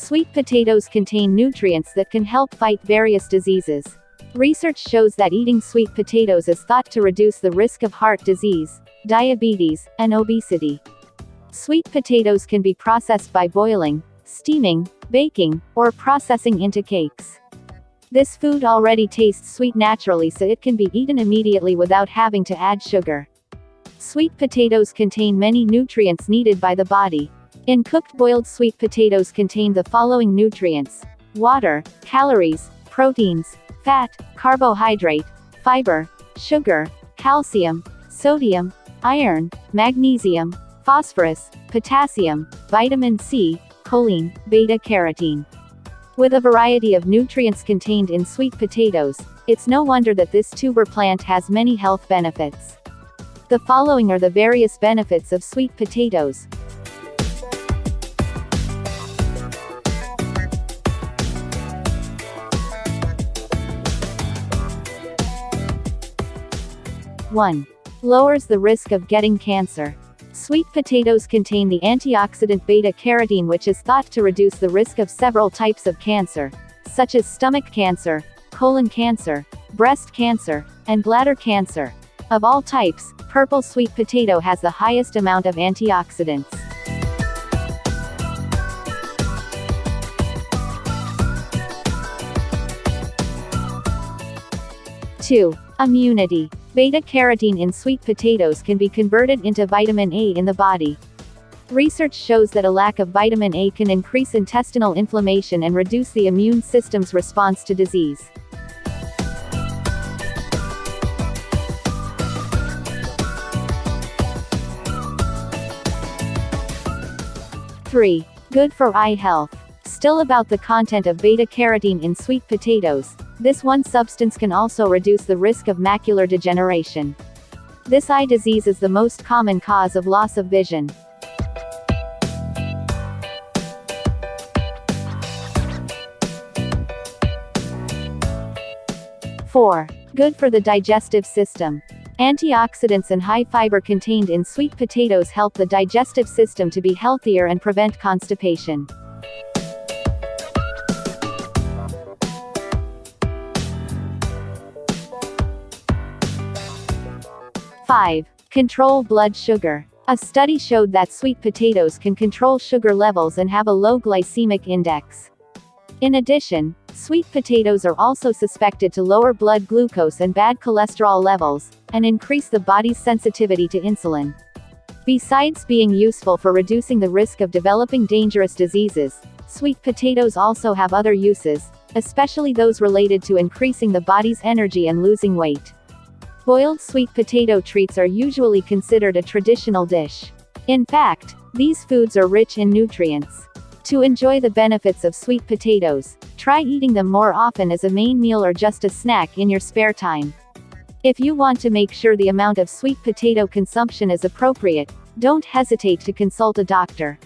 Sweet potatoes contain nutrients that can help fight various diseases. Research shows that eating sweet potatoes is thought to reduce the risk of heart disease, diabetes, and obesity. Sweet potatoes can be processed by boiling, steaming, baking, or processing into cakes. This food already tastes sweet naturally, so it can be eaten immediately without having to add sugar. Sweet potatoes contain many nutrients needed by the body. In cooked boiled sweet potatoes contain the following nutrients: water, calories, proteins, fat, carbohydrate, fiber, sugar, calcium, sodium, iron, magnesium, phosphorus, potassium, vitamin C, choline, beta-carotene. With a variety of nutrients contained in sweet potatoes, it's no wonder that this tuber plant has many health benefits. The following are the various benefits of sweet potatoes. One. Lowers the risk of getting cancer. Sweet potatoes contain the antioxidant beta-carotene, which is thought to reduce the risk of several types of cancer, such as stomach cancer, colon cancer, breast cancer, and bladder cancer. Of all types, purple sweet potato has the highest amount of antioxidants. 2. Immunity. Beta-carotene in sweet potatoes can be converted into vitamin A in the body. Research shows that a lack of vitamin A can increase intestinal inflammation and reduce the immune system's response to disease. 3. Good for eye health. Still about the content of beta-carotene in sweet potatoes, this one substance can also reduce the risk of macular degeneration. This eye disease is the most common cause of loss of vision. 4. Good for the digestive system. Antioxidants and high fiber contained in sweet potatoes help the digestive system to be healthier and prevent constipation. 5. Control blood sugar. A study showed that sweet potatoes can control sugar levels and have a low glycemic index. In addition, sweet potatoes are also suspected to lower blood glucose and bad cholesterol levels, and increase the body's sensitivity to insulin. Besides being useful for reducing the risk of developing dangerous diseases, sweet potatoes also have other uses, especially those related to increasing the body's energy and losing weight. Boiled sweet potato treats are usually considered a traditional dish. In fact, these foods are rich in nutrients. To enjoy the benefits of sweet potatoes, try eating them more often as a main meal or just a snack in your spare time. If you want to make sure the amount of sweet potato consumption is appropriate, don't hesitate to consult a doctor.